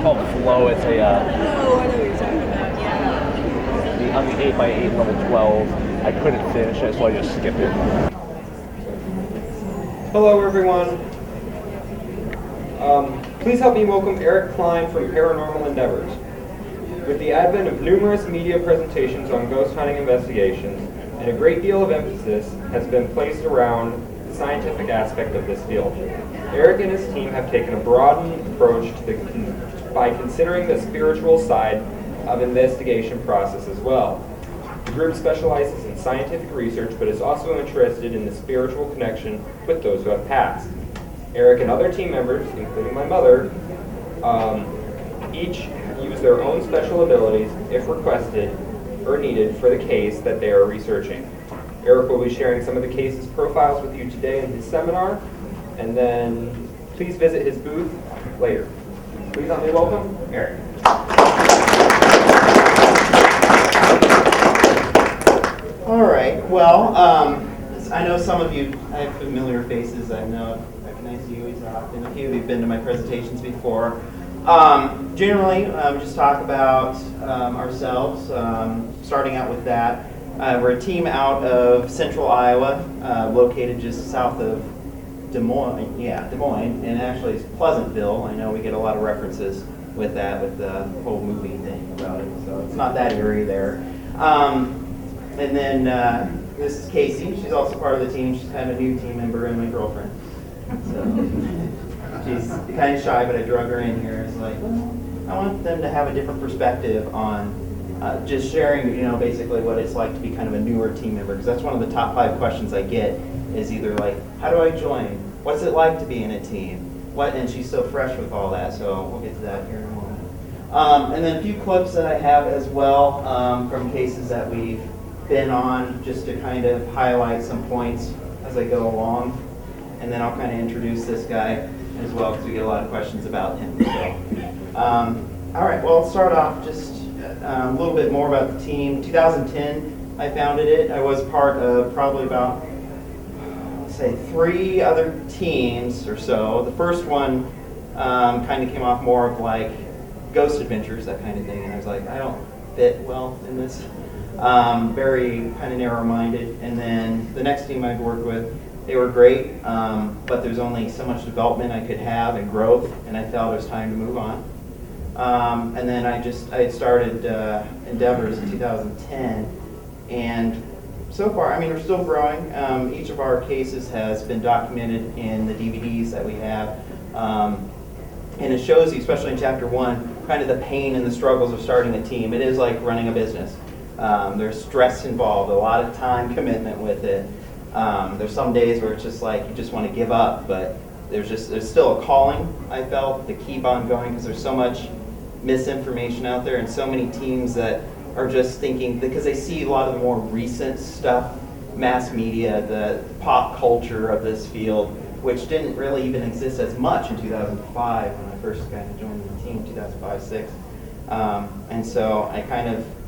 called Flow. It's a Oh, I know what you're talking about, yeah. on the 8x8 level 12. I couldn't finish it, so I just skipped it. Hello, everyone. Please help me welcome Eric Klein from Paranormal Endeavors. With the advent of numerous media presentations on ghost hunting investigations, and a great deal of emphasis has been placed around the scientific aspect of this field, Eric and his team have taken a broadened approach by considering the spiritual side of investigation process as well. The group specializes in scientific research, but is also interested in the spiritual connection with those who have passed. Eric and other team members, including my mother, each use their own special abilities if requested or needed for the case that they are researching. Eric will be sharing some of the cases profiles with you today in his seminar, and then please visit his booth later. Please help me welcome Eric. All right. Well, I know some of you, I have familiar faces. I recognize you as often. A few of you have been to my presentations before. Generally, just talk about ourselves, starting out with that. We're a team out of central Iowa, located just south of Des Moines. Yeah, Des Moines, and actually it's Pleasantville. I know we get a lot of references with that, with the whole movie thing about it, so it's not that area there. And then this is Casey. She's also part of the team. She's kind of a new team member and my girlfriend. So she's kind of shy, but I drug her in here. It's like, well, I want them to have a different perspective on just sharing, basically what it's like to be kind of a newer team member. Because that's one of the top 5 questions I get is either like, how do I join? What's it like to be in a team? What? And she's so fresh with all that, so we'll get to that here in a moment. And then a few clips that I have as well from cases that we've been on, just to kind of highlight some points as I go along. And then I'll kind of introduce this guy as well, because we get a lot of questions about him. So, all right, well, I'll start off just a little bit more about the team. 2010, I founded it. I was part of probably about, let's say, 3 other teams or so. The first one kind of came off more of like ghost adventures, that kind of thing. And I was like, I don't fit well in this. Very kind of narrow-minded. And then the next team I've worked with, they were great, but there's only so much development I could have and growth, and I felt it was time to move on. And then I had started Endeavors in 2010, and so far, I mean, we're still growing. Each of our cases has been documented in the DVDs that we have, and it shows you, especially in Chapter 1, kind of the pain and the struggles of starting a team. It is like running a business. There's stress involved, a lot of time commitment with it. There's some days where it's just like you just want to give up, but there's still a calling, I felt, to keep on going, because there's so much misinformation out there and so many teams that are just thinking, because they see a lot of the more recent stuff, mass media, the pop culture of this field, which didn't really even exist as much in 2005 when I first kind of joined the team, 2005-06. And so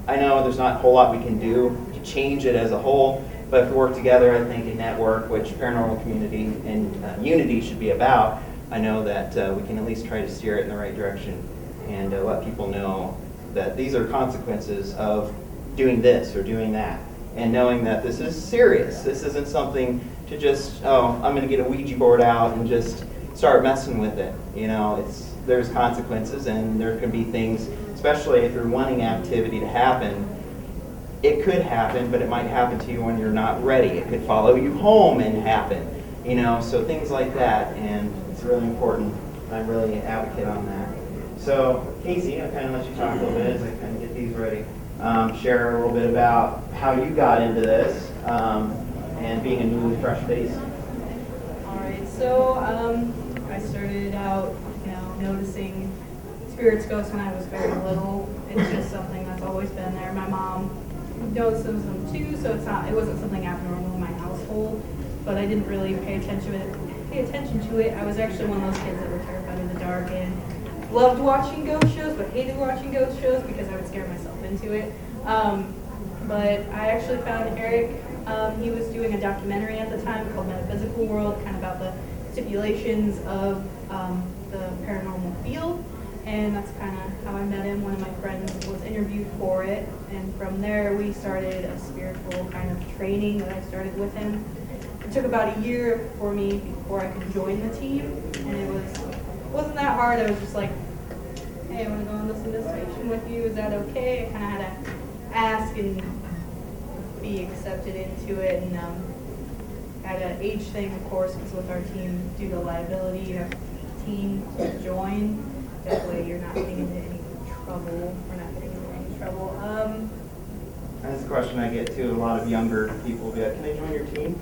I know there's not a whole lot we can do to change it as a whole, but if we work together, I think, in network, which paranormal community and unity should be about, I know that we can at least try to steer it in the right direction and let people know that these are consequences of doing this or doing that, and knowing that this is serious. This isn't something to just, I'm going to get a Ouija board out and just start messing with it. There's consequences, and there can be things, especially if you're wanting activity to happen. It could happen, but it might happen to you when you're not ready. It could follow you home and happen, so things like that, and it's really important. I'm really an advocate on that. So, Casey, I'll kind of let you talk a little bit as I kind of get these ready. Share a little bit about how you got into this and being a newly fresh face. All right, so I started out, noticing spirits, ghosts when I was very little. It's just something that's always been there. My mom notices them too, so it wasn't something abnormal in my household, but I didn't really pay attention to it. I was actually one of those kids that were terrified of the dark and loved watching ghost shows, but hated watching ghost shows because I would scare myself into it. But I actually found Eric. He was doing a documentary at the time called Metaphysical, kind of about the stipulations of the paranormal field. And that's kind of how I met him. One of my friends was interviewed for it, and from there we started a spiritual kind of training that I started with him. It took about a year for me before I could join the team, and it wasn't that hard. I was just like, hey, I want to go on this investigation with you. Is that okay? I kind of had to ask and be accepted into it, and had an age thing, of course, because with our team, due to liability, you have 18 to join. That way you're not getting into any trouble. We're not getting into any trouble. That's a question I get too. A lot of younger people be like, can I join your team?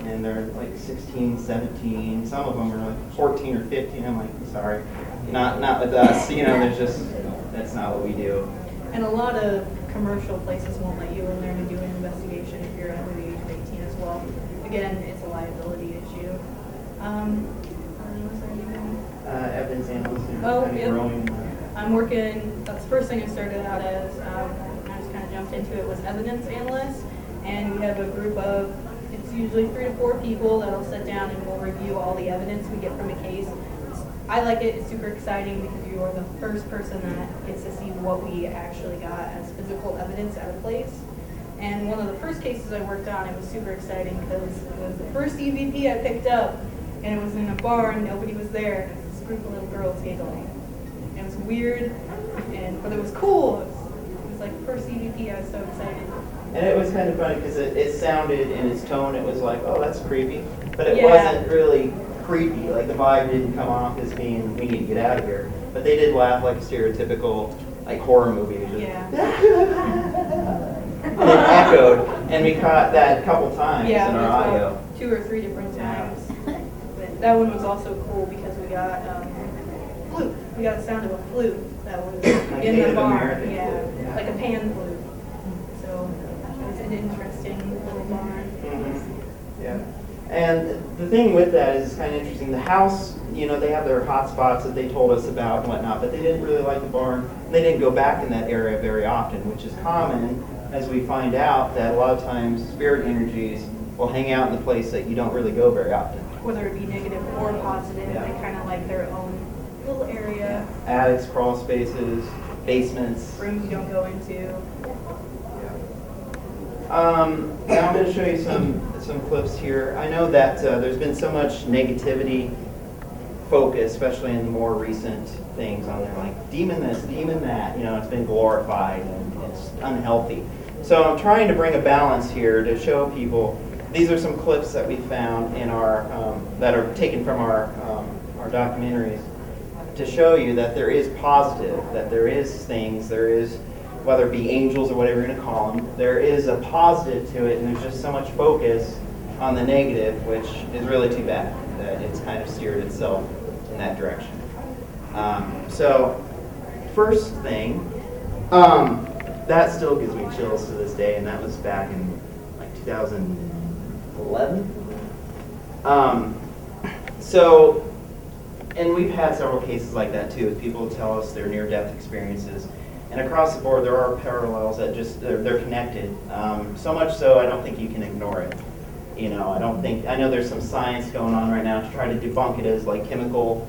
And they're like 16, 17. Some of them are like 14 or 15. I'm like, sorry, not with us. There's just, that's not what we do. And a lot of commercial places won't let you in there to do an investigation if you're under the age of 18 as well. Again, it's a liability issue. Was there anything? Evidence analyst. Yep. I'm working, that's the first thing I started out as, when I just kind of jumped into it, was evidence analyst. And we have a group of, it's usually 3 to 4 people that'll sit down and we'll review all the evidence we get from a case. I like it, it's super exciting because you are the first person that gets to see what we actually got as physical evidence at a place. And one of the first cases I worked on, it was super exciting because it was the first EVP I picked up, and it was in a bar and nobody was there. And this group of little girls giggling. And it was weird, but it was cool. It was like the first EVP. I was so excited. And it was kind of funny because it sounded in its tone, it was like, oh, that's creepy. But it Yeah. wasn't really creepy. Like the vibe didn't come off as being, we need to get out of here. But they did laugh like a stereotypical like horror movie. Just, Yeah. And it echoed, and we caught that a couple times Yeah, in our about audio. 2 or 3 different times. But that one was also cool because we got flute. We got the sound of a flute that was Like in the Native bar. American Yeah, flute, yeah. like a pan flute. So it was an interesting little barn. Yeah. And the thing with that is it's kind of interesting. The house, they have their hot spots that they told us about and whatnot, but they didn't really like the barn. They didn't go back in that area very often, which is common as we find out that a lot of times spirit energies will hang out in the place that you don't really go very often. Whether it be negative or positive, Yeah. they kind of like their own little area, Attics, crawl spaces, basements. rooms you don't go into. Now I'm going to show you some clips here. I know that there's been so much negativity focus, especially in the more recent things on there, like demon this, demon that. It's been glorified and it's unhealthy. So I'm trying to bring a balance here to show people. These are some clips that we found in our that are taken from our documentaries to show you that there is positive, that there is things, there is, whether it be angels or whatever you're going to call them, there is a positive to it, and there's just so much focus on the negative, which is really too bad that it's kind of steered itself in that direction. So, first thing, that still gives me chills to this day, and that was back in like 2011. And we've had several cases like that too, with people tell us their near-death experiences. And across the board, there are parallels that just, they're connected. So much so, I don't think you can ignore it. I know there's some science going on right now to try to debunk it as like chemical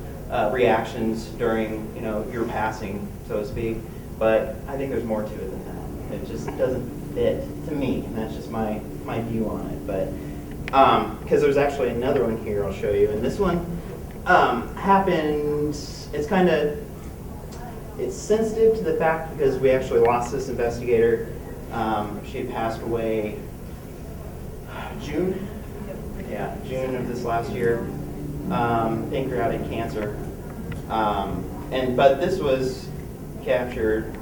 reactions during, your passing, so to speak. But I think there's more to it than that. It just doesn't fit to me, and that's just my view on it. But because there's actually another one here I'll show you, and this one happened. It's sensitive to the fact because we actually lost this investigator. She had passed away June. Yeah, June of this last year. Pancreatic cancer. But this was captured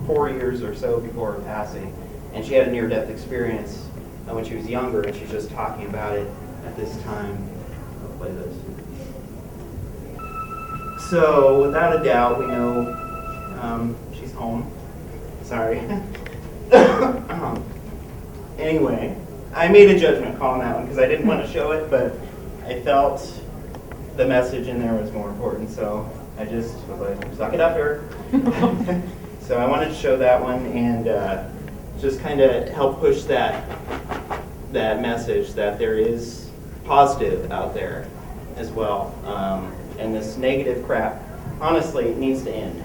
4 years or so before her passing, and she had a near-death experience when she was younger, and she's just talking about it at this time. I'll play this. So, without a doubt, we know she's home. Sorry. Anyway, I made a judgment call on that one because I didn't want to show it, but I felt the message in there was more important, so I just was like, suck it up here. So I wanted to show that one and just kind of help push that message that there is positive out there as well. And this negative crap honestly, it needs to end.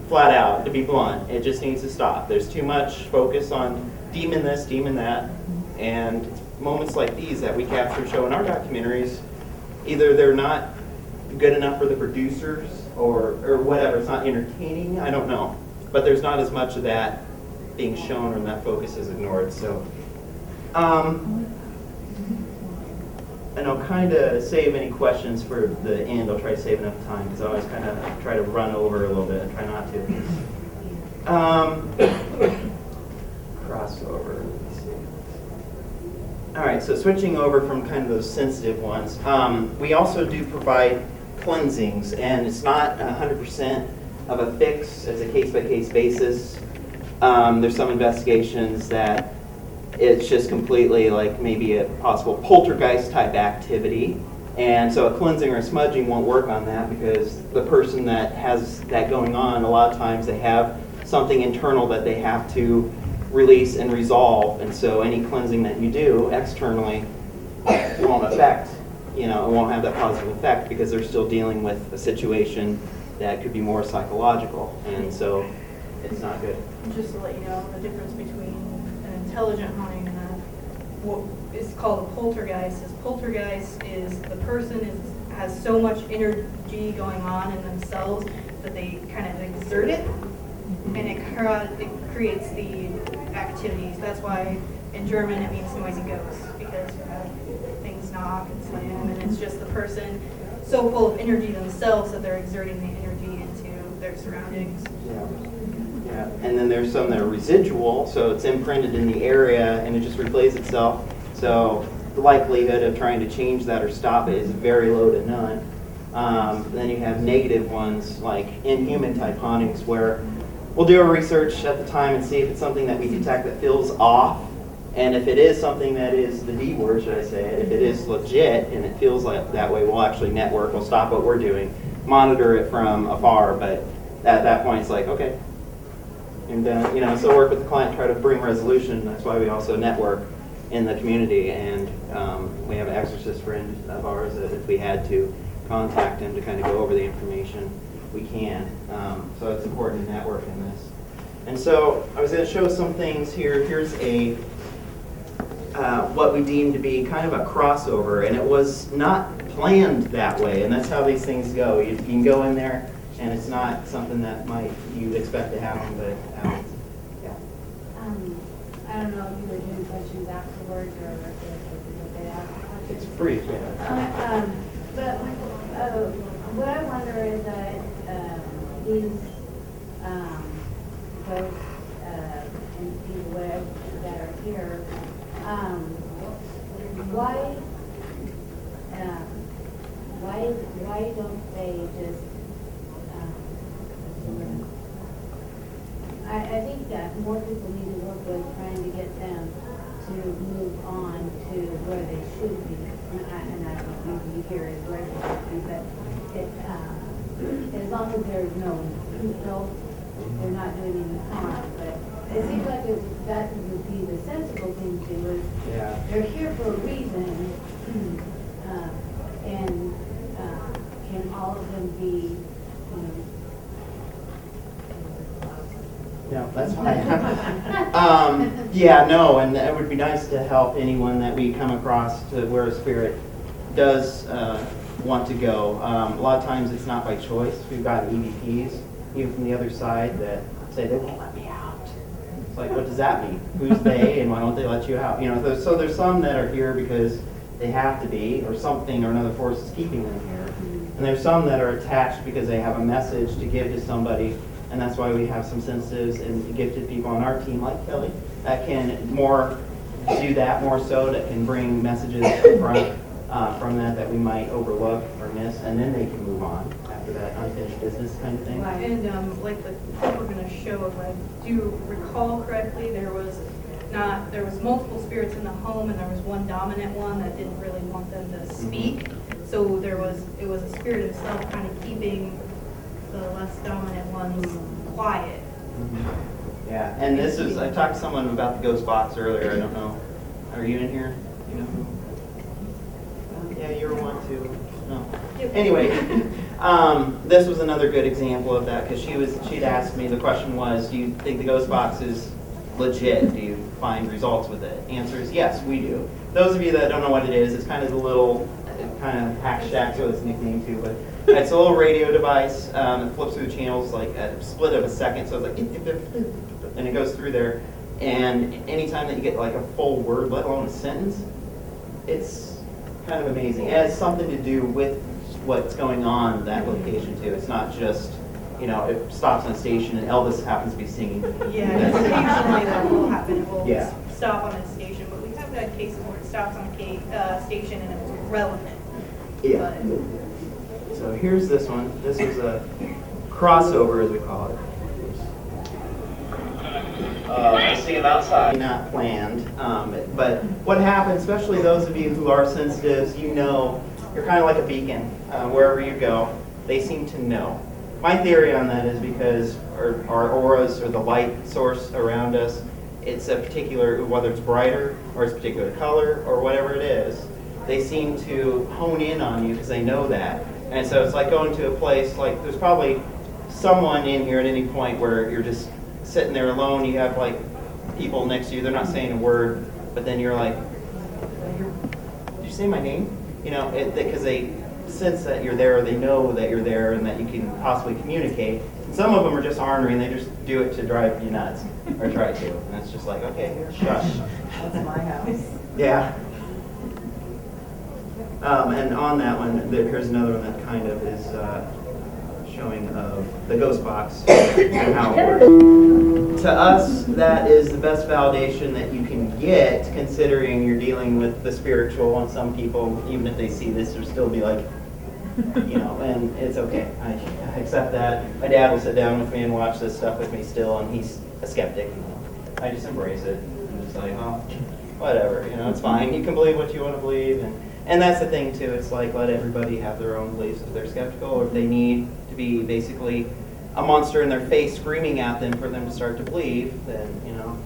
Flat out, to be blunt, it just needs to stop. There's too much focus on demon this, demon that, and it's moments like these that we capture show in our documentaries, either they're not good enough for the producers or whatever, it's not entertaining, I don't know. But there's not as much of that being shown or that focus is ignored. So, and I'll kind of save any questions for the end. I'll try to save enough time because I always kind of try to run over a little bit and try not to. Crossover. Let's see. All right, so switching over from kind of those sensitive ones, we also do provide cleansings, and it's not 100% of a fix. It's a case-by-case basis. There's some investigations that it's just completely like maybe a possible poltergeist type activity. And so a cleansing or a smudging won't work on that because the person that has that going on, a lot of times they have something internal that they have to release and resolve. And so any cleansing that you do externally won't affect, it won't have that positive effect because they're still dealing with a situation that could be more psychological. And so it's not good. Just to let you know, the difference between an intelligent haunting and what is called a poltergeist is the person has so much energy going on in themselves that they kind of exert it, and it creates the activities. That's why in German it means noisy ghosts, because you have things knock and slam, and it's just the person so full of energy themselves that they're exerting the energy into their surroundings. Yeah, and then there's some that are residual, so it's imprinted in the area and it just replays itself. So the likelihood of trying to change that or stop it is very low to none. Then you have negative ones like inhuman type hauntings where we'll do our research at the time and see if it's something that we detect that feels off. And if it is something that is the D word, should I say it, if it is legit and it feels like that way, we'll actually network, we'll stop what we're doing, monitor it from afar, but at that point it's like, okay. And so work with the client, try to bring resolution. That's why we also network in the community, and we have an exorcist friend of ours that if we had to contact him to kind of go over the information, we can. So it's important to network in this. And so I was going to show some things here. Here's a what we deem to be kind of a crossover, and it was not planned that way, and that's how these things go. You can go in there, and it's not something that you'd expect to happen, but yeah. I don't know if you were doing questions afterwards or if It's brief, yeah. But what I wonder is that these ghosts and people that are here, why don't they just I think that more people need to work with trying to get them to move on to where they should be. And I don't think you hear is where they should be, but as long as there's no guilt, they're not doing any harm. But it seems like that would be the sensible thing to do is they're here for a reason, and can all of them be, No, that's fine. And it would be nice to help anyone that we come across to where a spirit does want to go. A lot of times it's not by choice. We've got EVPs, even from the other side, that say they won't let me out. It's like, what does that mean? Who's they, and why won't they let you out? So there's some that are here because they have to be, or something or another force is keeping them here. And there's some that are attached because they have a message to give to somebody. And that's why we have some sensitives and gifted people on our team, like Kelly, that can do that more so, that can bring messages from that we might overlook or miss, and then they can move on after that unfinished business kind of thing. Right. And like the clip we're going to show, if I do recall correctly, there was multiple spirits in the home, and there was one dominant one that didn't really want them to speak. So it was a spirit itself kind of keeping the less dominant ones quiet. Yeah, and I talked to someone about the ghost box earlier. I don't know. Are you in here? Yeah, you were one too. No. Anyway, This was another good example of that because she'd asked me, the question was, do you think the ghost box is legit? Do you find results with it? Answer is yes, we do. Those of you that don't know what it is, it's kind of the little, kind of hack shack, so it's nicknamed too, but it's a little radio device that flips through the channels like at a split of a second, so it's like, and it goes through there. And anytime that you get like a full word, let alone a sentence, it's kind of amazing. It has something to do with what's going on in that location too. It's not just, you know, it stops on a station and Elvis happens to be singing. Yeah, occasionally that will happen. It will Yeah. stop on a station, but we have had cases where it stops on a station and it was relevant. Yeah. So here's this one. This is a crossover, as we call it. I see him outside. Not planned, but what happens, especially those of you who are sensitives, you know, you're kind of like a beacon. Wherever you go, they seem to know. My theory on that is because our auras or the light source around us, it's a particular, whether it's brighter or it's a particular color or whatever it is, they seem to hone in on you because they know that. And so it's like going to a place, like there's probably someone in here at any point where you're just sitting there alone, you have like people next to you, they're not saying a word, but then you're like, did you say my name? You know, because they sense that you're there, or they know that you're there and that you can possibly communicate. And some of them are just ornery and they just do it to drive you nuts, or try to. And it's just like, okay, shush. That's my house. Yeah. And on that one, here's another one that kind of is showing of the ghost box and how it works. To us, that is the best validation that you can get, considering you're dealing with the spiritual. And some people, even if they see this, will still be like, you know, and it's okay. I accept that. My dad will sit down with me and watch this stuff with me still, and he's a skeptic. You know. I just embrace it. I'm just like, oh, whatever. You know, it's fine. You can believe what you want to believe, and that's the thing too. It's like let everybody have their own beliefs. If they're skeptical, or if they need to be basically a monster in their face screaming at them for them to start to believe, then you know,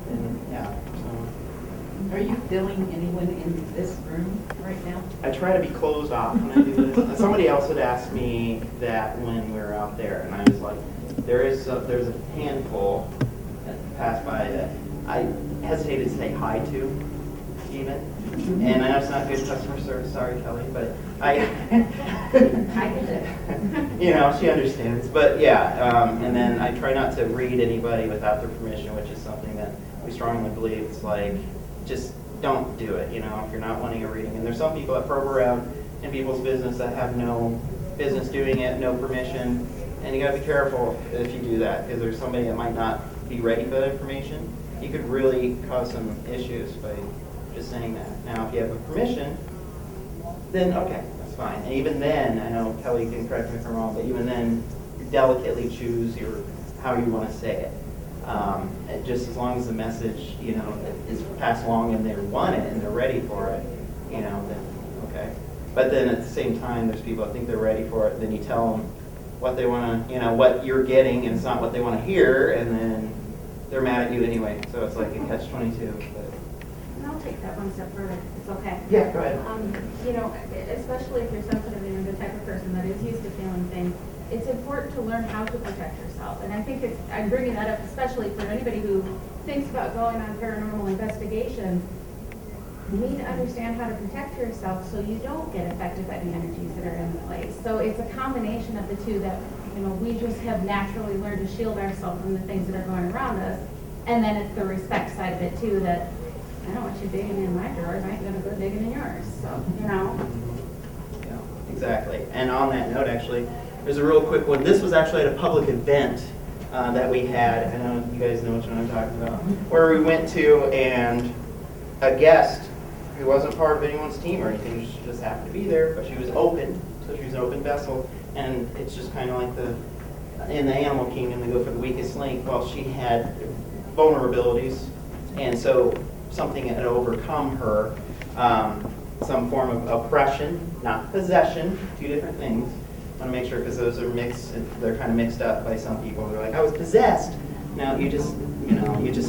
and yeah. So. Are you feeling anyone in this room right now? I try to be closed off when I do this. And somebody else had asked me that when we were out there, and I was like, there's a handful that passed by that I hesitated to say hi to, even. And I know it's not good customer service, sorry Kelly, but I you know, she understands. But yeah, and then I try not to read anybody without their permission, which is something that we strongly believe. It's like, just don't do it, you know, if you're not wanting a reading. And there's some people that probe around in people's business that have no business doing it, no permission, and you gotta be careful if you do that, because there's somebody that might not be ready for that information. You could really cause some issues by just saying that. Now, if you have a permission, then okay, that's fine. And even then, I know Kelly can correct me if I'm wrong, but even then, you delicately choose how you want to say it. And just as long as the message, you know, is passed along and they want it and they're ready for it, you know, then okay. But then at the same time, there's people that think they're ready for it. Then you tell them what they want to, you know, what you're getting, and it's not what they want to hear, and then they're mad at you anyway. So it's like a catch-22. And I'll take that one step further. It's okay. Yeah, go ahead. You know, especially if you're sensitive and you're the type of person that is used to feeling things, it's important to learn how to protect yourself. And I think I'm bringing that up especially for anybody who thinks about going on paranormal investigations. You need to understand how to protect yourself so you don't get affected by the energies that are in place. So it's a combination of the two that, you know, we just have naturally learned to shield ourselves from the things that are going around us. And then it's the respect side of it too, that I don't want you digging in my drawers, I ain't gonna go digging in yours. So, you know. Yeah, exactly. And on that note, actually, there's a real quick one. This was actually at a public event that we had. I know you guys know which one I'm talking about. Where we went to, and a guest who wasn't part of anyone's team or anything, she just happened to be there, but she was open, so she was an open vessel. And it's just kind of like in the animal kingdom, they go for the weakest link. Well, she had vulnerabilities, and so something had overcome her, some form of oppression, not possession, two different things. I want to make sure, because those are mixed, they're kind of mixed up by some people. They're like, I was possessed. No, you just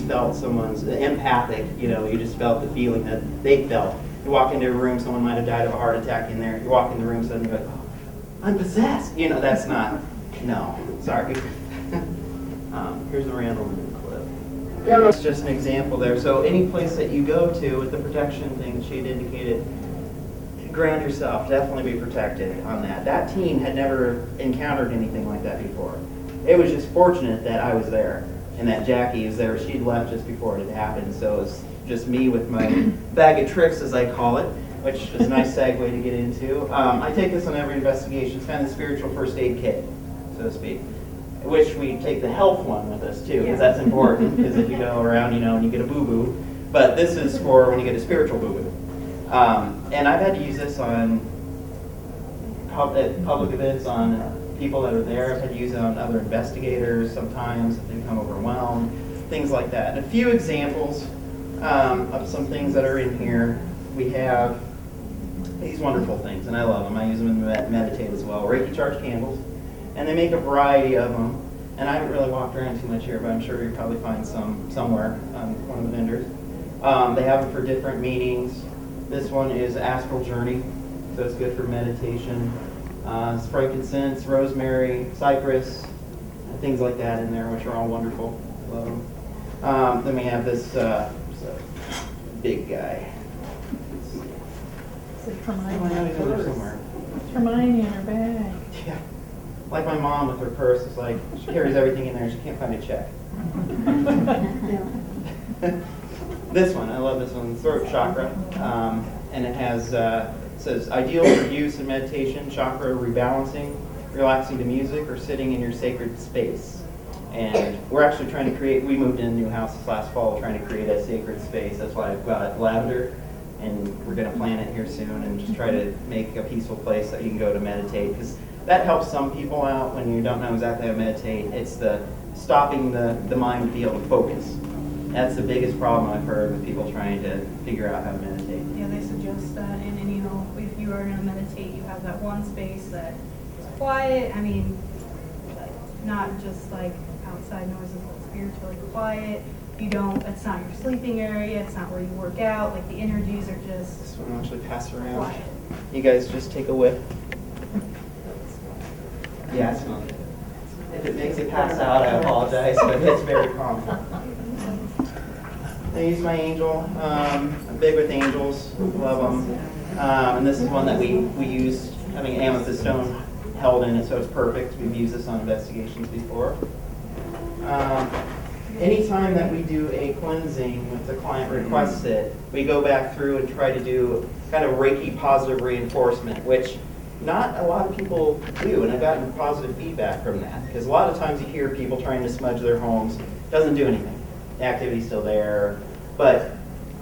felt someone's empathic, you just felt the feeling that they felt. You walk into a room, someone might have died of a heart attack in there. You walk in the room, suddenly you're like, oh, I'm possessed. You know, that's not, no, sorry. Here's a random clip. Yeah, that's just an example there. So any place that you go to with the protection thing that she'd indicated, ground yourself, definitely be protected on that. That team had never encountered anything like that before. It was just fortunate that I was there and that Jackie was there. She'd left just before it had happened, so it was just me with my bag of tricks, as I call it, which is a nice segue to get into. I take this on every investigation. It's kind of the spiritual first aid kit, so to speak, which we take the health one with us too, because that's important, because if you go around, you know, and you get a boo-boo, but this is for when you get a spiritual boo-boo. And I've had to use this on public events, on people that are there. I've had to use it on other investigators sometimes if they become overwhelmed, things like that. And a few examples of some things that are in here. We have these wonderful things, and I love them. I use them in meditate as well. Reiki charged candles, and they make a variety of them. And I haven't really walked around too much here, but I'm sure you'll probably find some somewhere on one of the vendors. They have them for different meanings. This one is Astral Journey, so it's good for meditation. It's frankincense, rosemary, cypress, things like that in there, which are all wonderful. Love them. Then we have this big guy. It's a Oh, I know he's in there somewhere. Hermione in her bag. Yeah. Like my mom with her purse. It's like she carries everything in there. She can't find a check. This one, I love this one, throat chakra, and it has says ideal for use in meditation, chakra rebalancing, relaxing to music, or sitting in your sacred space. And we're actually trying to create. We moved in a new house this last fall, trying to create a sacred space. That's why I've got lavender, and we're going to plant it here soon, and just try to make a peaceful place that you can go to meditate, because that helps some people out when you don't know exactly how to meditate. It's the stopping the mind to be able to focus. That's the biggest problem I've heard with people trying to figure out how to meditate. Yeah, they suggest that, and you know, if you are going to meditate, you have that one space that is quiet. I mean, like, not just like outside noises, but spiritually quiet. You don't. It's not your sleeping area. It's not where you work out. Like the energies are just This one will actually pass around. quiet. You guys just take a whiff. Yeah, it's not. If it makes it pass out, I apologize, but it's very common. I use my angel. I'm big with angels. Love them. And this is one that we use, having amethyst stone held in it, so it's perfect. We've used this on investigations before. Anytime that we do a cleansing, if the client requests it, we go back through and try to do kind of Reiki positive reinforcement, which not a lot of people do, and I've gotten positive feedback from that. Because a lot of times you hear people trying to smudge their homes, doesn't do anything. The activity's still there. But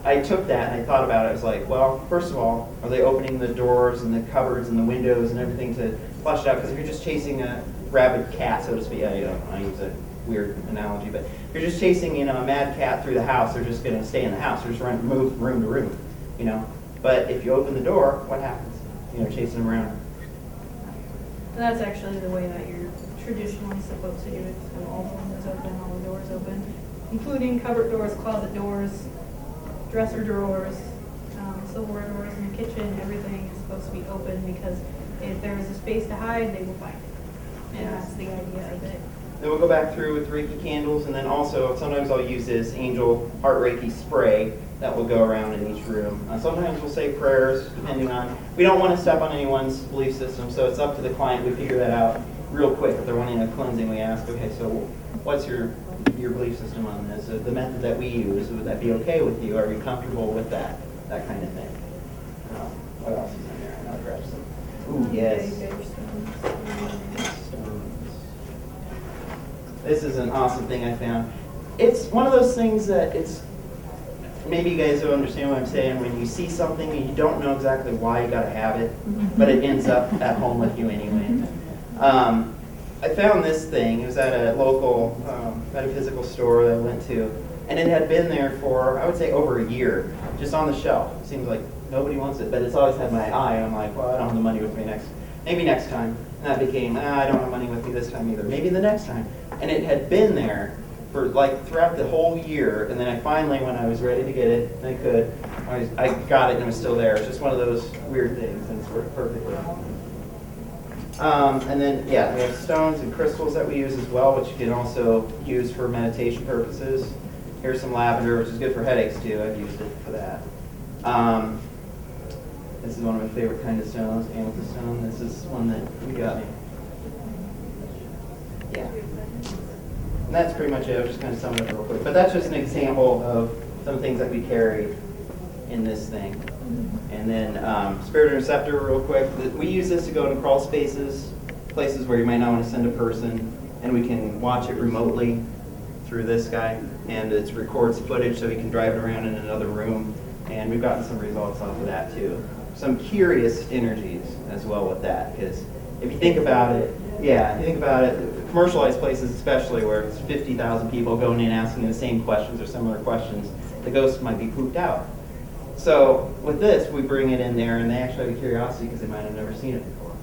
I took that and I thought about it. I was like, well, first of all, are they opening the doors and the cupboards and the windows and everything to flush it out? Because if you're just chasing a rabid cat, so to speak, I use a weird analogy, but if you're just chasing, a mad cat through the house, they're just going to stay in the house. They're just running, move from room to room, But if you open the door, what happens? Chasing them around. And that's actually the way that you're traditionally supposed to do it. So all the windows open, all the doors open, including cupboard doors, closet doors, dresser drawers, silverware doors in the kitchen. Everything is supposed to be open, because if there is a space to hide, they will find it. And that's the idea of it. Then we'll go back through with Reiki candles, and then also sometimes I'll use this angel heart Reiki spray that will go around in each room. Sometimes we'll say prayers, depending on, we don't want to step on anyone's belief system, so it's up to the client. We figure that out real quick. If they're wanting a cleansing, we ask, okay, so what's your belief system on this? The method that we use, would that be okay with you? Are you comfortable with that kind of thing? What else is in there? I'll grab some. Ooh, yes. This is an awesome thing I found. It's one of those things that maybe you guys don't understand what I'm saying. When you see something and you don't know exactly why you got to have it, but it ends up at home with you anyway. I found this thing. It was at a local metaphysical store that I went to, and it had been there for, I would say, over a year, just on the shelf. It seems like nobody wants it, but it's always had my eye. I'm like, well, I don't have the money with me maybe next time. And that became, I don't have money with me this time either. Maybe the next time. And it had been there for throughout the whole year, and then I finally, when I was ready to get it, and I got it and it was still there. It's just one of those weird things, and it's worked perfectly. And then, yeah, we have stones and crystals that we use as well, which you can also use for meditation purposes. Here's some lavender, which is good for headaches too. I've used it for that. This is one of my favorite kind of stones, amethyst stone. This is one that we got. Yeah. And that's pretty much it. I'll just kind of sum it up real quick. But that's just an example of some things that we carry in this thing. And then spirit interceptor real quick. We use this to go into crawl spaces, places where you might not want to send a person, and we can watch it remotely through this guy. And it records footage so we can drive it around in another room. And we've gotten some results off of that too. Some curious energies as well with that, because if you think about it, commercialized places especially where it's 50,000 people going in asking the same questions or similar questions, the ghost might be pooped out. So with this, we bring it in there and they actually have a curiosity because they might have never seen it before.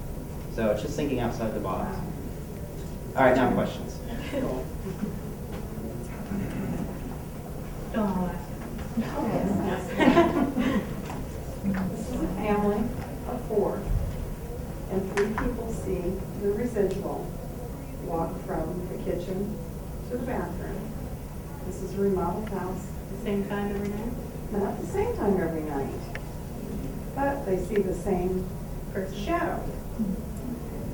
So it's just thinking outside the box. All right, now questions. Don't laugh. This is a family of 4, and 3 people see the residual walk from the kitchen to the bathroom. This is a remodeled house. The same time every night? Not at the same time every night, but they see the same shadow.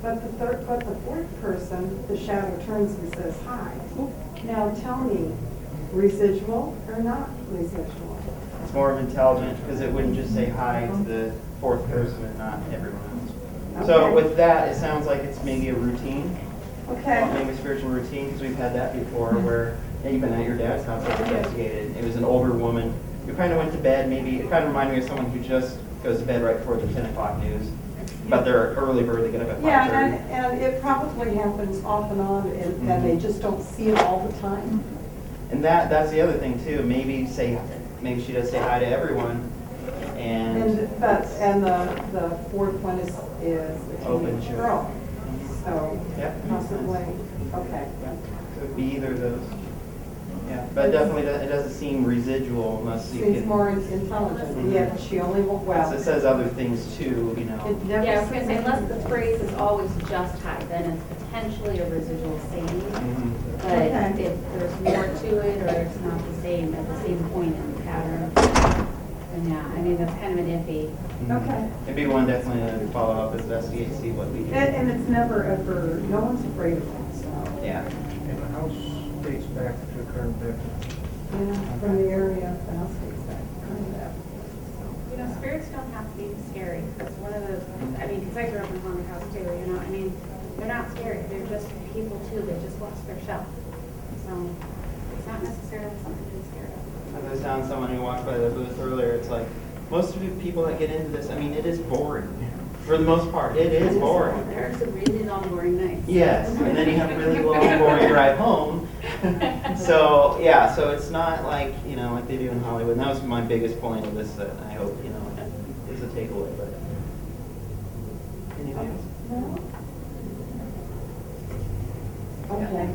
But the 4th person, the shadow turns and says hi. Now tell me, residual or not residual? It's more of intelligent because it wouldn't just say hi to the 4th person and not everyone else. So Okay. with that, it sounds like it's maybe a routine. Okay. Maybe a spiritual routine, because we've had that before where even at your dad's house I investigated. It was an older woman who kind of went to bed, maybe, it kind of reminded me of someone who just goes to bed right before the 10 o'clock news. But they're early bird, they get up at 5:30. Yeah, and it probably happens off and on, and they just don't see it all the time. And that's the other thing too. Maybe she does say hi to everyone, and The 4th one is a Open teenage to it. girl. So Yep. possibly, okay. so it'd be either of those. Yeah, but definitely it doesn't seem residual unless you Seems can. more intelligent, yet she only, well, It says other things too, you know. it never Yeah, I was gonna says say, unless anything. the phrase is always just high, then it's potentially a residual saying. Mhm. But Okay. if there's more to it, or it's not the same, at the same point in the pattern, then yeah, I mean, that's kind of an iffy. Okay. It'd be one definitely to follow up, investigate, see what we can. And it's never ever, no one's afraid of that, so, Yeah. And the house dates back to the current victim. yeah, from the area, the house takes that kind of that. You know, spirits don't have to be scary. That's one of the, I mean, because I grew up in a haunted house too, you know, I mean, they're not scary. They're just people too. They just lost their shell. So it's not necessarily something to be scared of. As I was telling someone who walked by the booth earlier, it's like, most of the people that get into this, I mean, it is boring. For the most part, it is boring. There are some really long, boring nights. Yes, and then you have a really long, boring drive home. So, yeah, so it's not like, you know, like they do in Hollywood. And that was my biggest point of this, that I hope, you know, is a takeaway. But anything else? No? Okay.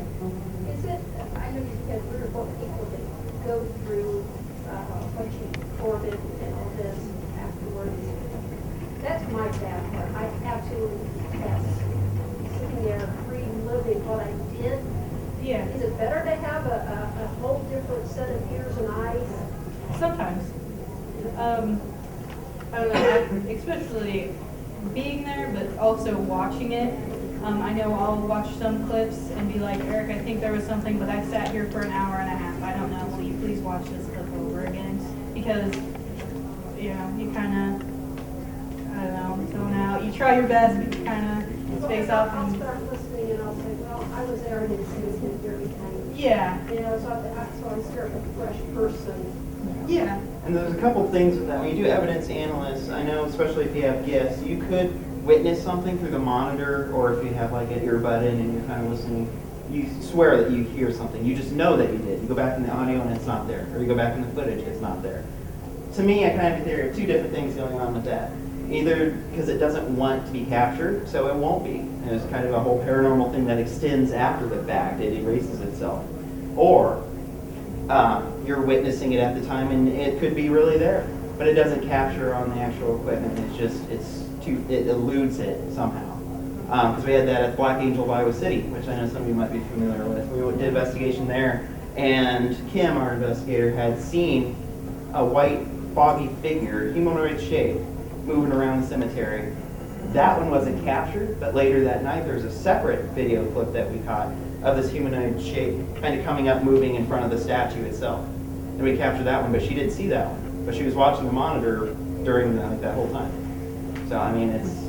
Is it, I know you said we're both people that go through what you recorded and all this afterwards. That's my bad part. I absolutely detest sitting there reliving what I did. Yeah, Is it better to have a whole different set of ears and eyes? sometimes. I don't know, especially being there, but also watching it. I know I'll watch some clips and be like, Eric, I think there was something, but I sat here for an hour and a half. I don't know. Will you please watch this clip over again? Because, you know, you kind of, I don't know, zone out. You try your best, but you kind of space off. I'll And, start listening and I'll say, well, I was there and didn't see anything very kind. yeah, You know, so I'm starting a fresh person. yeah. And there's a couple things with that. When you do evidence analysis, I know especially if you have gifts, you could witness something through the monitor, or if you have like an earbud in and you're kind of listening, you swear that you hear something. You just know that you did. You go back in the audio and it's not there. Or you go back in the footage, it's not there. To me, I kind of have a theory of two different things going on with that. Either because it doesn't want to be captured, so it won't be. And it's kind of a whole paranormal thing that extends after the fact. It erases itself. Or you're witnessing it at the time and it could be really there, but it doesn't capture on the actual equipment. It's just, it eludes it somehow. because we had that at Black Angel of Iowa City, which I know some of you might be familiar with. We did investigation there, and Kim, our investigator, had seen a white, foggy figure, humanoid shape, moving around the cemetery. That one wasn't captured, but later that night there was a separate video clip that we caught of this humanoid shape kind of coming up, moving in front of the statue itself. And we captured that one, but she didn't see that one. But she was watching the monitor during that whole time. So I mean, it's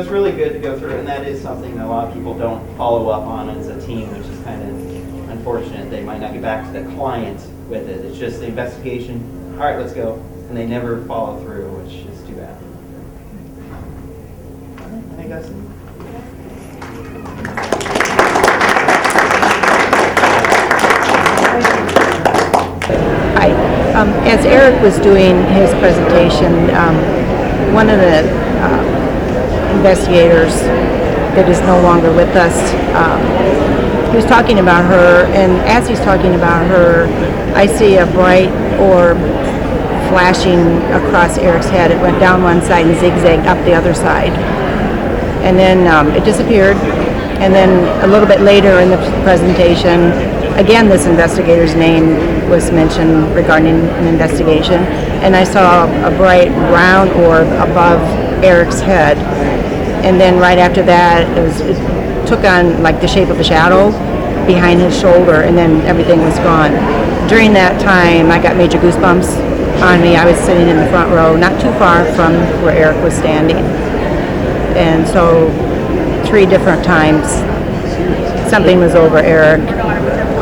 really good to go through, and that is something that a lot of people don't follow up on as a team, which is kind of unfortunate. They might not get back to the client with it. It's just the investigation. All right, let's go, and they never follow through, which is too bad. I think that's it. Hi. As Eric was doing his presentation, one of the investigators that is no longer with us, he was talking about her, and as he's talking about her, I see a bright orb flashing across Eric's head. It went down one side and zigzagged up the other side. And then it disappeared. And then a little bit later in the presentation, again, this investigator's name was mentioned regarding an investigation, and I saw a bright round orb above Eric's head. And then right after that, it took on like the shape of a shadow behind his shoulder, and then everything was gone. During that time, I got major goosebumps on me. I was sitting in the front row, not too far from where Eric was standing. And so 3 different times, something was over Eric,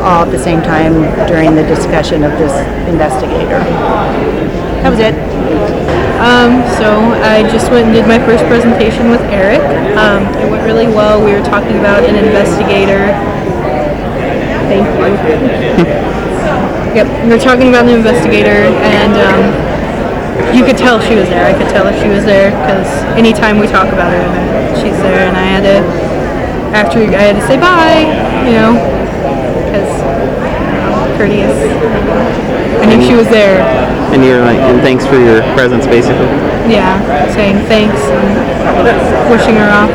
all at the same time during the discussion of this investigator. That was it. So I just went and did my first presentation with Eric. It went really well. We were talking about an investigator. Thank you. Yep, we were talking about an investigator, and you could tell she was there. I could tell if she was there, because anytime we talk about her, she's there, and I had to say bye, because courteous. I knew she was there. And you're like, and thanks for your presence, basically. Yeah, saying thanks and wishing her off.